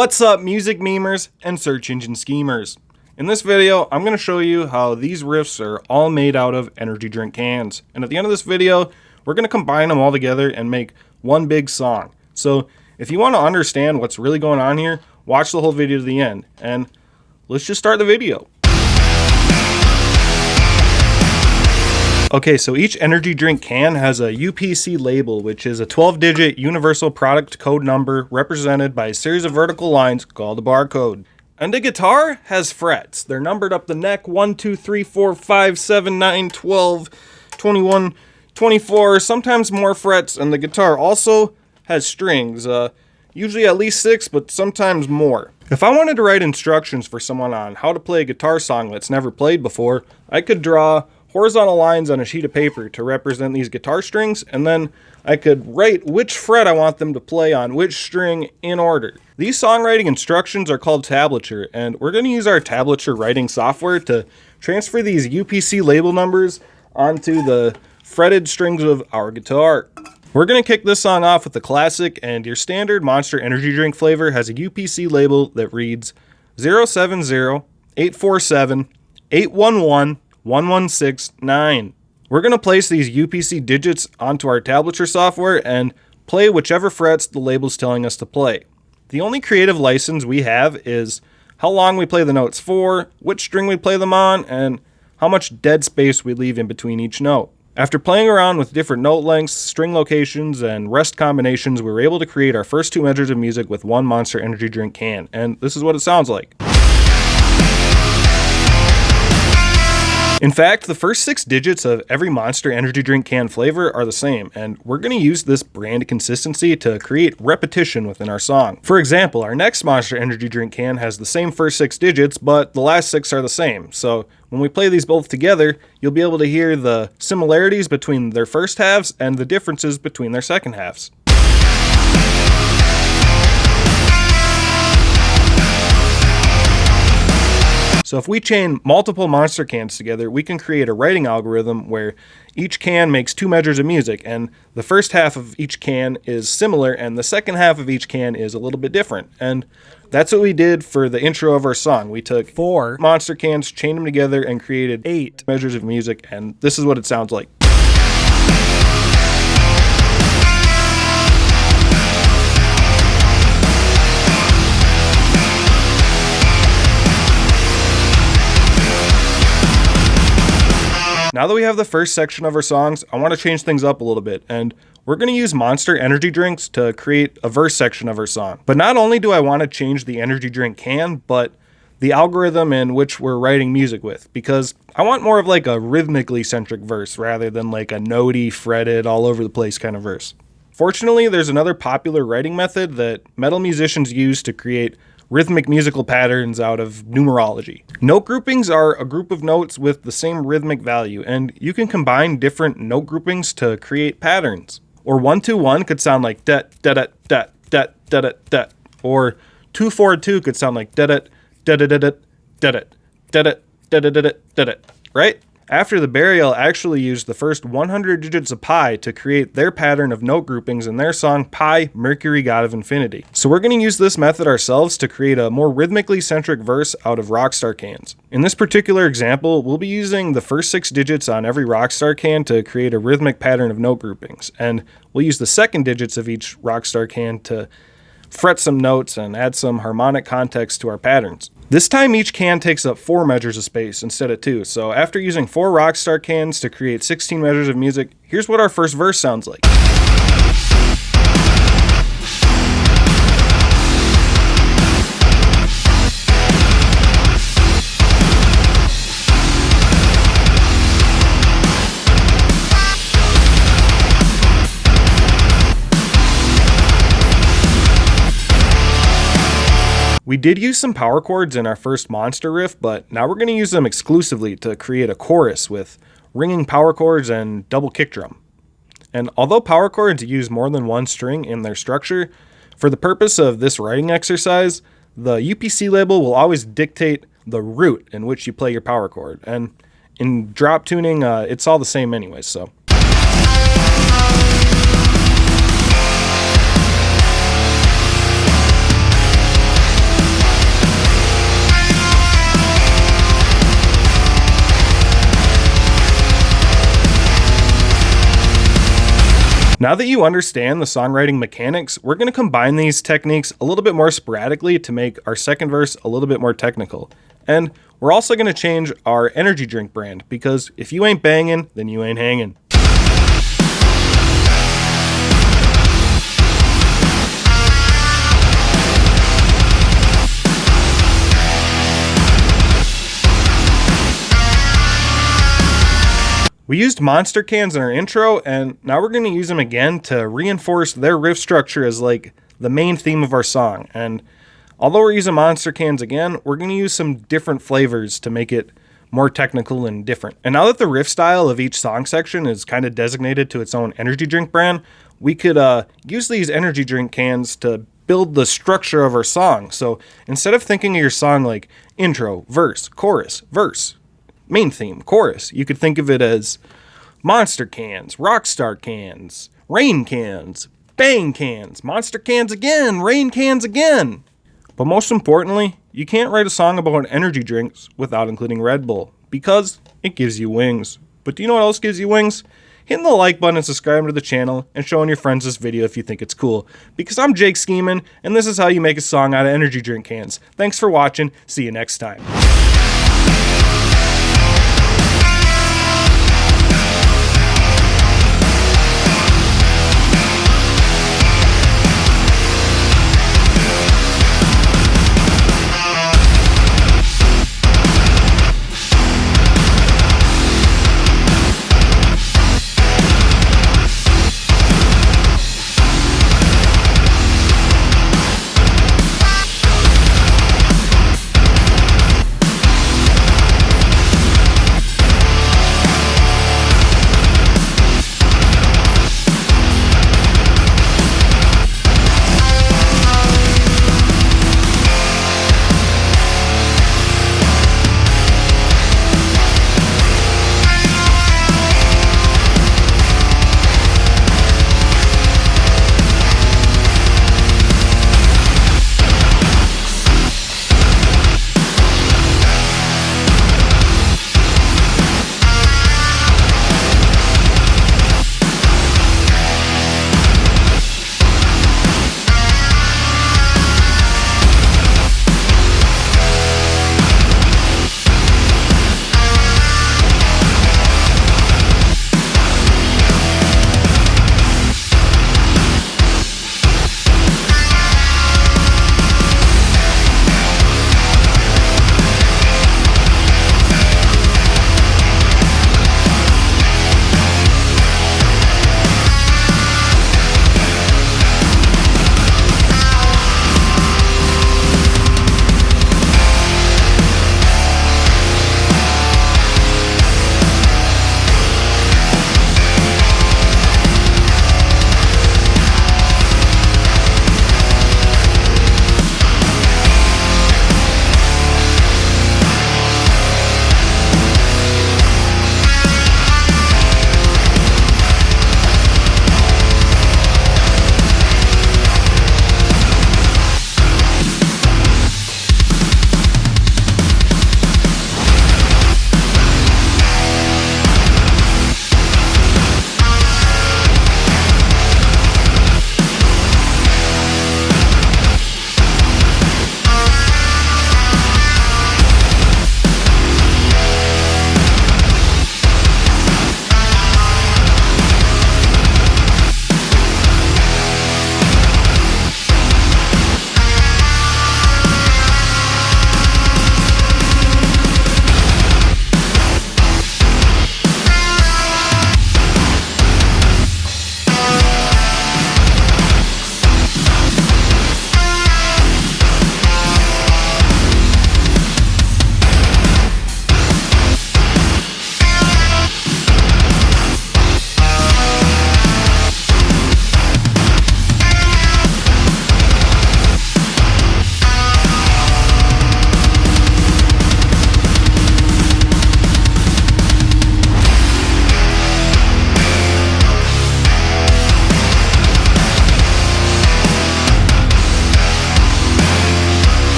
What's up, music memers and search engine schemers? In this video, I'm going to show you how these riffs are all made out of energy drink cans. And at the end of this video, we're going to combine them all together and make one big song. So if you want to understand what's really going on here, watch the whole video to the end. And let's just start the video. Okay, so each energy drink can has a Upc label, which is a 12-digit universal product code number represented by a series of vertical lines called a barcode. And a guitar has frets. They're numbered up the neck: 1, 2, 3, 4, 5, 7, 9, 12, 21, 24, sometimes more frets. And the guitar also has strings, usually at least 6, but sometimes more. If I wanted to write instructions for someone on how to play a guitar song that's never played before, I could draw horizontal lines on a sheet of paper to represent these guitar strings, and then I could write which fret I want them to play on which string in order. These songwriting instructions are called tablature, and we're going to use our tablature writing software to transfer these Upc label numbers onto the fretted strings of our guitar. We're going to kick this song off with the classic, and your standard Monster energy drink flavor has a Upc label that reads 070-847-811-1169. We're going to place these Upc digits onto our tablature software and play whichever frets the label's telling us to play. The only creative license we have is how long we play the notes for, which string we play them on, and how much dead space we leave in between each note. After playing around with different note lengths, string locations, and rest combinations, we were able to create our first 2 measures of music with one Monster energy drink can, and this is what it sounds like. In fact, the first 6 digits of every Monster energy drink can flavor are the same, and we're going to use this brand consistency to create repetition within our song. For example, our next Monster energy drink can has the same first 6 digits, but the last 6 are the same. So when we play these both together, you'll be able to hear the similarities between their first halves and the differences between their second halves. So if we chain multiple Monster cans together, we can create a writing algorithm where each can makes 2 measures of music, and the first half of each can is similar and the second half of each can is a little bit different. And that's what we did for the intro of our song. We took 4 Monster cans, chained them together, and created 8 measures of music, and this is what it sounds like. Now that we have the first section of our songs, I want to change things up a little bit, and we're going to use Monster energy drinks to create a verse section of our song. But not only do I want to change the energy drink can, but the algorithm in which we're writing music with, because I want more of like a rhythmically centric verse rather than like a notey, fretted, all over the place kind of verse. Fortunately, there's another popular writing method that metal musicians use to create rhythmic musical patterns out of numerology. Note groupings are a group of notes with the same rhythmic value, and you can combine different note groupings to create patterns. Or 1-2-1 could sound like det det det det det det det, or 2-4-2 could sound like det det det det det det det det det, right? After the Burial actually used the first 100 digits of pi to create their pattern of note groupings in their song Pi, Mercury, God of Infinity. So we're going to use this method ourselves to create a more rhythmically centric verse out of Rockstar cans. In this particular example, we'll be using the first 6 digits on every Rockstar can to create a rhythmic pattern of note groupings, and we'll use the second digits of each Rockstar can to fret some notes and add some harmonic context to our patterns. This time each can takes up 4 measures of space instead of 2, so after using 4 Rockstar cans to create 16 measures of music, here's what our first verse sounds like. We did use some power chords in our first Monster riff, but now we're going to use them exclusively to create a chorus with ringing power chords and double kick drum. And although power chords use more than one string in their structure, for the purpose of this writing exercise, the Upc label will always dictate the root in which you play your power chord. And in drop tuning, it's all the same anyways, so. Now that you understand the songwriting mechanics, we're going to combine these techniques a little bit more sporadically to make our second verse a little bit more technical. And we're also going to change our energy drink brand, because if you ain't banging, then you ain't hanging. We used monster cans in our intro, and now we're going to use them again to reinforce their riff structure as like the main theme of our song. And although we're using monster cans again, we're going to use some different flavors to make it more technical and different. And now that the riff style of each song section is kind of designated to its own energy drink brand, we could use these energy drink cans to build the structure of our song. So instead of thinking of your song like intro, verse, verse, main theme, chorus, you could think of it as monster cans, rockstar cans, rain cans, bang cans, monster cans again, rain cans again. But most importantly, you can't write a song about energy drinks without including Red Bull, because it gives you wings. But do you know what else gives you wings? Hitting the like button and subscribing to the channel and showing your friends this video if you think it's cool. Because I'm Jake Scheeman, and this is how you make a song out of energy drink cans. Thanks for watching. See you next time.